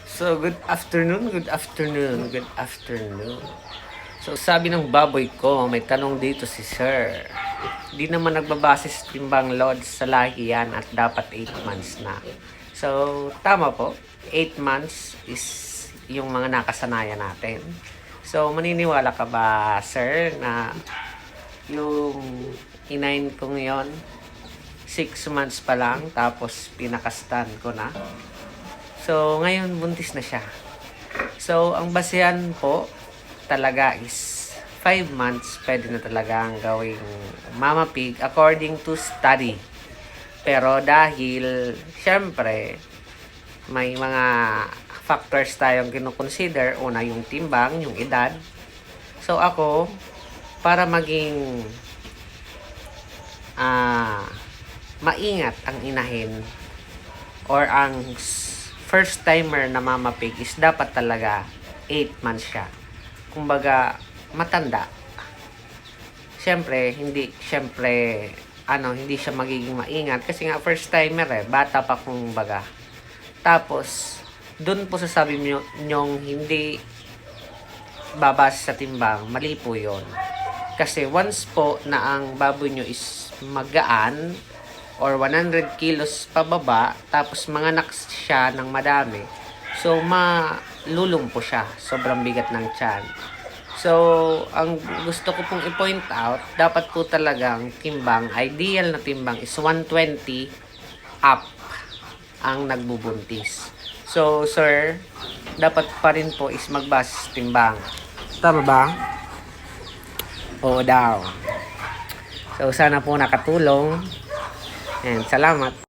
So, good afternoon, good afternoon, good afternoon. So, sabi ng baboy ko, may tanong dito si Sir. Di naman nagbabase sa timbang lods sa lahi yan at dapat 8 months na. So, tama po. 8 months is yung mga nakasanayan natin. So, maniniwala ka ba, Sir, na yung inahin kong yon 6 months pa lang, tapos pinakastan ko na. So, ngayon buntis na siya. So, ang basehan po talaga is 5 months pwede na talagang gawing mama pig according to study. Pero dahil, syempre, may mga factors tayong kinukonsider. Una, yung timbang, yung edad. So, ako, para maging maingat ang inahin or ang first timer na mama pig is dapat talaga 8 months siya. Kumbaga, matanda. Siyempre, hindi siya magiging maingat kasi nga first timer bata pa kumbaga. Tapos, dun po sasabi nyong hindi babase sa timbang, mali po yun. Kasi once po na ang baboy nyo is magaan or 100 kilos pababa, tapos manganak siya ng madami, so malulumpo siya, sobrang bigat ng tiyan. So, ang gusto ko pong i-point out, dapat po talagang timbang, ideal na timbang is 120 up ang nagbubuntis. So, sir, dapat pa rin po is magbase sa timbang. Tama ba? Oo daw. So, sana po nakatulong. And salamat.